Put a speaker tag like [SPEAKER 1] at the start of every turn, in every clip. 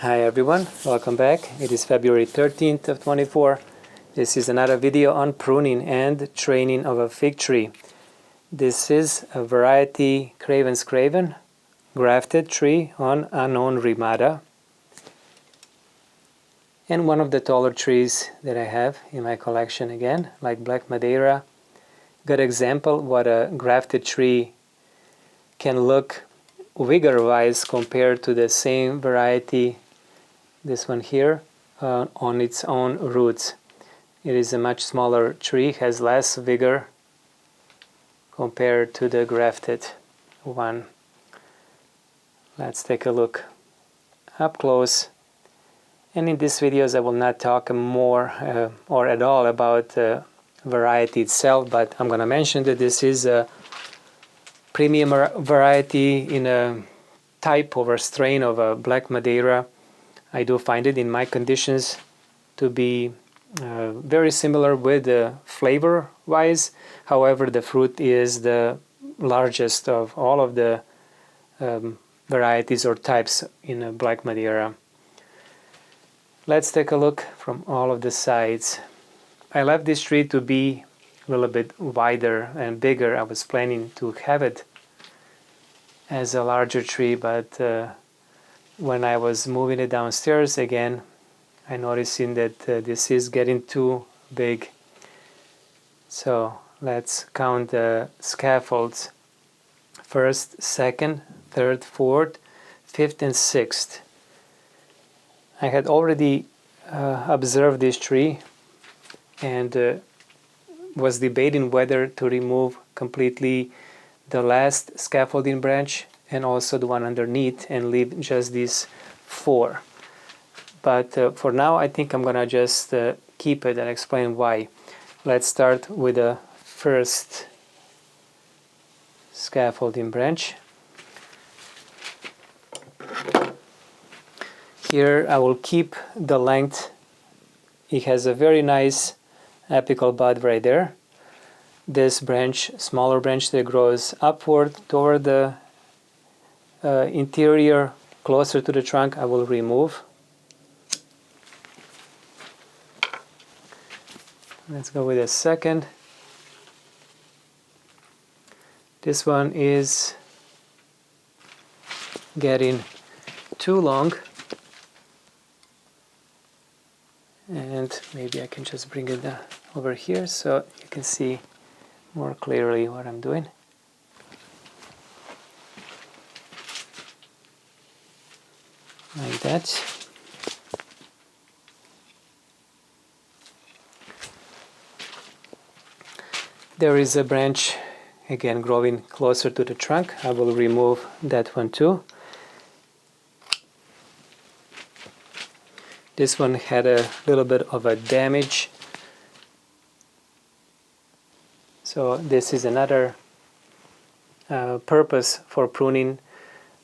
[SPEAKER 1] Hi everyone, welcome back. It is February 13th of 24. This is another video on pruning and training of a fig tree. This is a variety Craven's Craven grafted tree on unknown Rimada, and one of the taller trees that I have in my collection, again, like Black Madeira. Good example what a grafted tree can look vigor-wise compared to the same variety, this one here, on its own roots. It is a much smaller tree, has less vigor compared to the grafted one. Let's take a look up close. And in these videos I will not talk more or at all about the variety itself, but I'm going to mention that this is a premium variety in a type or a strain of a Black Madeira. I do find it in my conditions to be very similar with the flavor wise. However, the fruit is the largest of all of the varieties or types in a Black Madeira. Let's take a look from all of the sides. I left this tree to be a little bit wider and bigger. I was planning to have it as a larger tree, but when I was moving it downstairs again, I noticing that this is getting too big. So let's count the scaffolds. First, second, third, fourth, fifth and sixth. I had already observed this tree and was debating whether to remove completely the last scaffolding branch and also the one underneath and leave just these four. But for now I think I'm gonna just keep it and explain why. Let's start with the first scaffolding branch. Here I will keep the length. It has a very nice apical bud right there. This branch, smaller branch that grows upward toward the interior, closer to the trunk, I will remove. Let's go with a second. This one is getting too long, and maybe I can just bring it over here so you can see more clearly what I'm doing. Like that. There is a branch again growing closer to the trunk. I will remove that one too. This one had a little bit of a damage. So this is another purpose for pruning.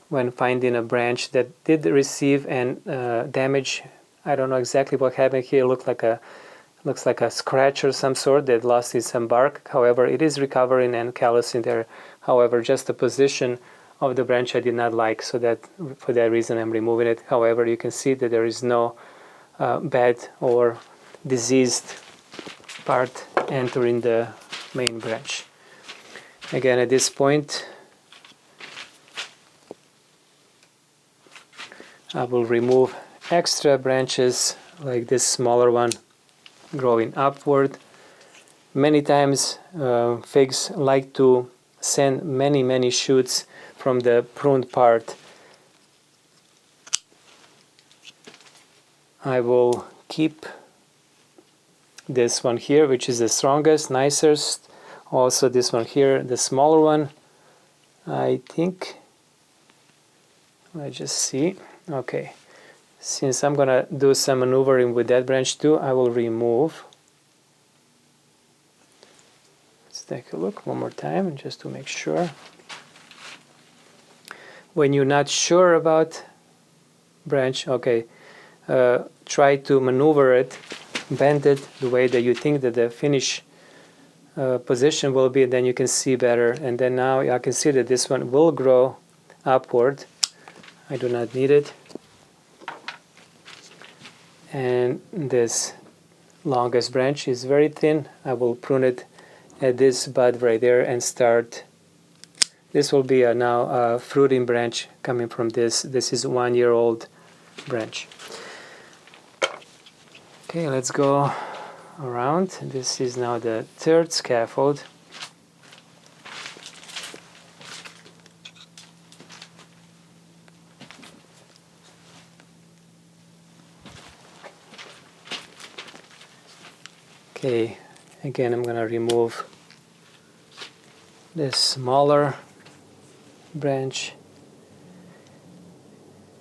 [SPEAKER 1] When finding a branch that did receive an damage, I don't know exactly what happened here. Looks like a scratch or some sort that lost some bark. However, it is recovering and callus in there. However, just the position of the branch I did not like, so that for that reason I'm removing it. However, you can see that there is no bad or diseased part entering the main branch. Again, at this point I will remove extra branches like this smaller one growing upward. Many times figs like to send many shoots from the pruned part. I will keep this one here, which is the strongest, nicest. Also this one here, the smaller one. I think, let's just see. Okay, since I'm gonna do some maneuvering with that branch too, I will remove. Let's take a look one more time just to make sure. When you're not sure about branch, okay, try to maneuver it, bend it the way that you think that the finish position will be, then you can see better. And then now I can see that this one will grow upward. I do not need it. and this longest branch is very thin. I will prune it at this bud right there and start. This will be now a fruiting branch coming from this. This is 1 year old branch. Okay, let's go around. This is now the third scaffold. Okay, again I'm going to remove this smaller branch,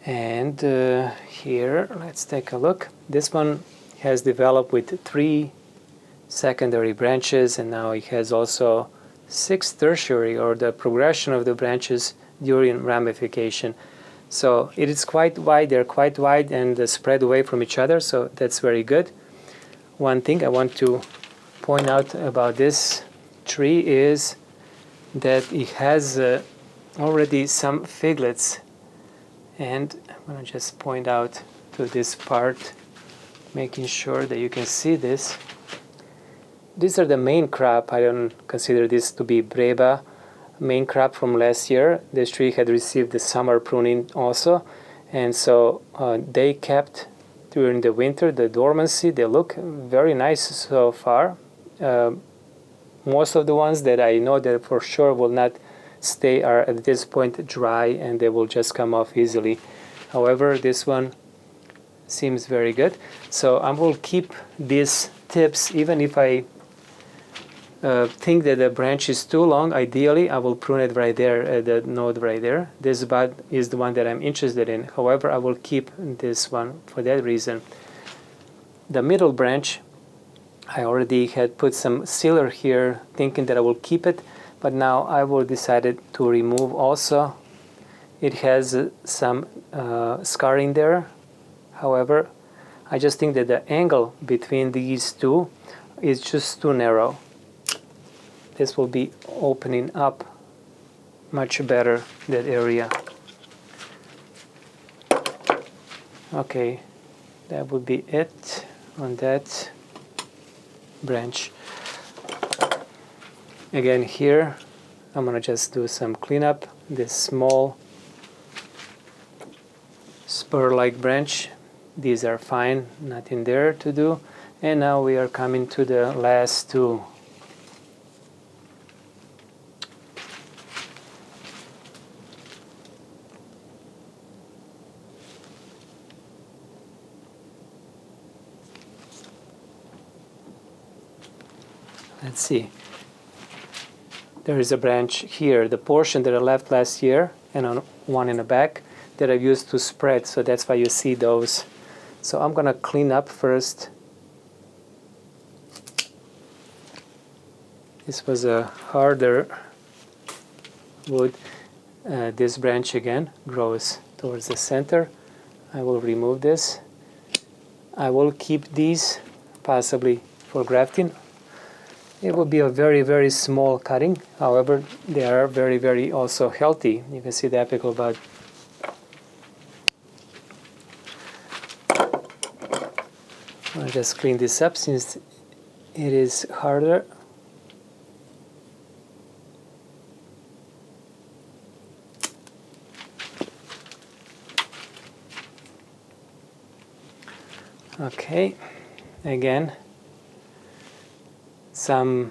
[SPEAKER 1] and here let's take a look. This one has developed with 3 secondary branches, and now it has also 6 tertiary, or the progression of the branches during ramification. So it is quite wide, they're quite wide and spread away from each other, so that's very good. One thing I want to point out about this tree is that it has already some figlets, and I'm going to just point out to this part, making sure that you can see this. These are the main crop. I don't consider this to be breva, main crop from last year. This tree had received the summer pruning also, and so they kept during the winter the dormancy. They look very nice so far. Most of the ones that I know that for sure will not stay are at this point dry, and they will just come off easily. However, this one seems very good, so I will keep these tips. Even if I think that the branch is too long, ideally I will prune it right there at the node right there. This bud is the one that I'm interested in. However, I will keep this one for that reason. The middle branch, I already had put some sealer here thinking that I will keep it, but now I will decided to remove also. It has some scarring there. However, I just think that the angle between these two is just too narrow. This will be opening up much better that area. Okay, that would be it on that branch. Again, here I'm gonna just do some cleanup. This small spur-like branch, these are fine, nothing there to do. And now we are coming to the last two. Let's see. There is a branch here, the portion that I left last year, and on one in the back that I used to spread, so that's why you see those. So I'm gonna clean up first. This was a harder wood. This branch again grows towards the center. I will remove this. I will keep these possibly for grafting. It will be a very, very small cutting. However, they are very, very also healthy. You can see the apical bud. I'll just clean this up since it is harder. Okay, again, some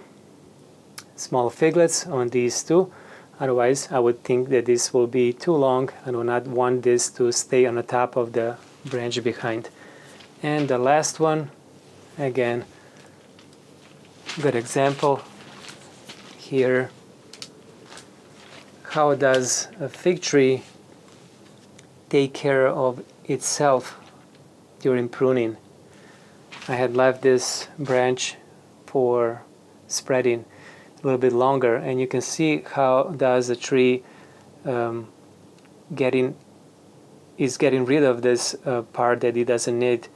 [SPEAKER 1] small figlets on these two. Otherwise, I would think that this will be too long. I do not want this to stay on the top of the branch behind. And the last one, again, good example here. How does a fig tree take care of itself during pruning? I had left this branch for spreading a little bit longer, and you can see how does the tree getting rid of this part that it doesn't need,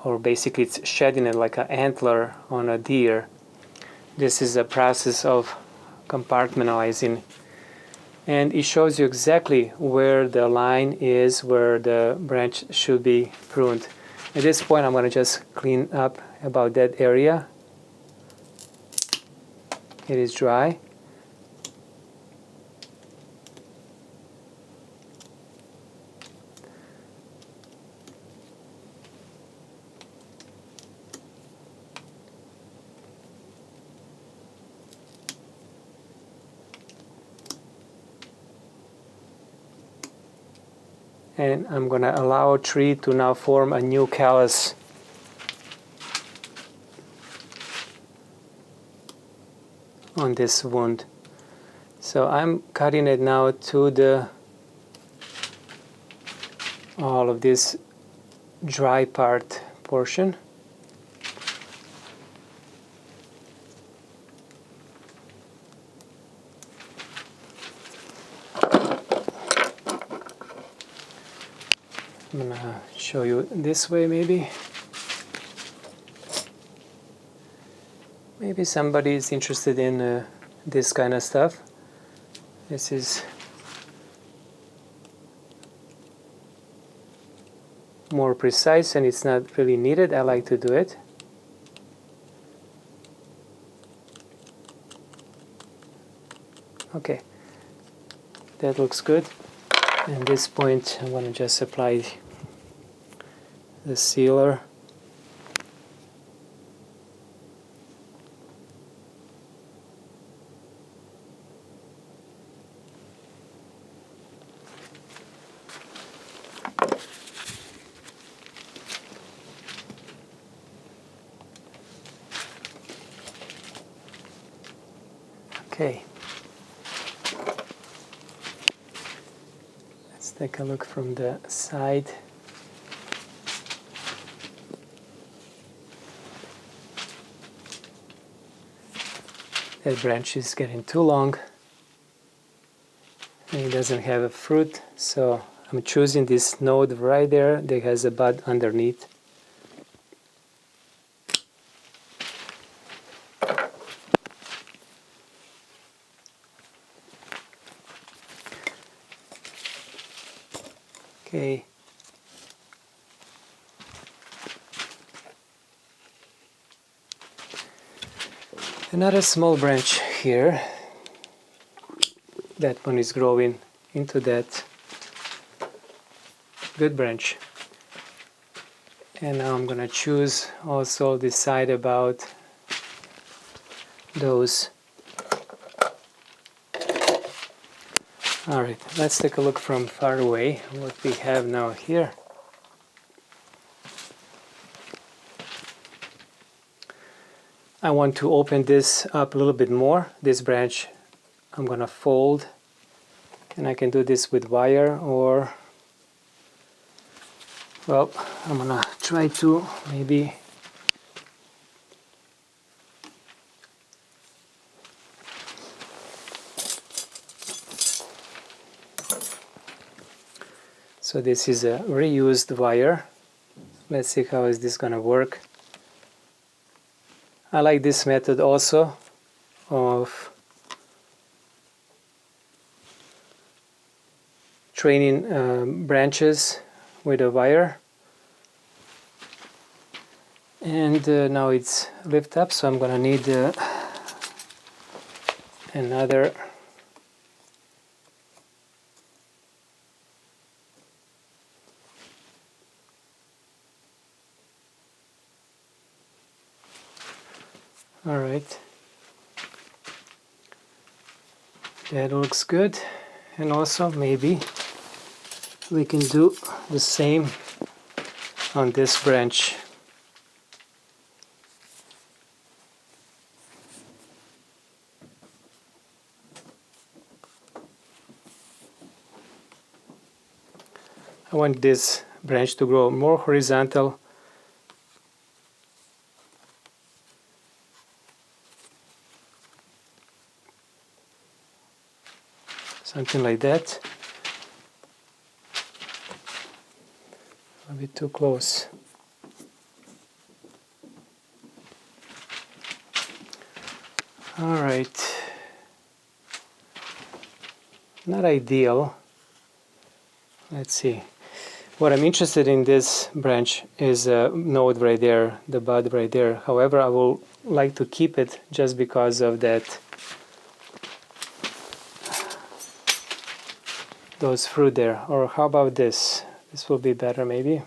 [SPEAKER 1] or basically it's shedding it like an antler on a deer. This is a process of compartmentalizing, and it shows you exactly where the line is, where the branch should be pruned. At this point I'm going to just clean up about that area. It is dry. And I'm going to allow a tree to now form a new callus. On this wound. So I'm cutting it now to the all of this dry part portion. I'm gonna show you this way maybe. Maybe somebody is interested in this kind of stuff. This is more precise and it's not really needed. I like to do it. Okay, that looks good. At this point I'm going to just apply the sealer. Okay, let's take a look from the side. That branch is getting too long and it doesn't have a fruit, so I'm choosing this node right there that has a bud underneath. Okay. Another small branch here. That one is growing into that good branch. And now I'm gonna choose also decide about those. Alright, let's take a look from far away what we have now here. I want to open this up a little bit more. This branch I'm gonna fold, and I can do this with wire, or well, I'm gonna try to maybe so this is a reused wire. Let's see how is this gonna work. I like this method also of training branches with a wire. And now it's lift up, so I'm gonna need another all right, that looks good. And also maybe we can do the same on this branch. I want this branch to grow more horizontal. Something like that. A bit too close. All right. Not ideal. Let's see. What I'm interested in this branch is a node right there, the bud right there. However, I will like to keep it just because of that, those fruit there. Or how about this? This will be better maybe.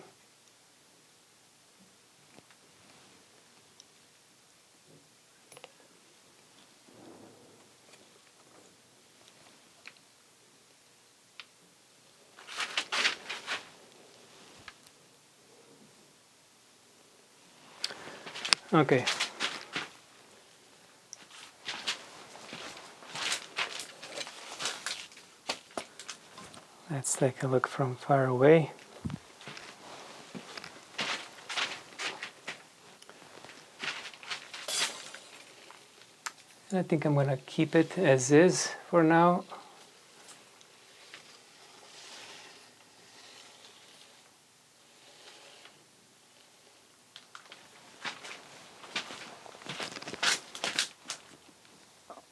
[SPEAKER 1] Okay. Let's take a look from far away. I think I'm going to keep it as is for now.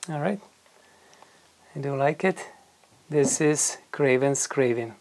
[SPEAKER 1] All right. I do like it. This is Craven's Craving.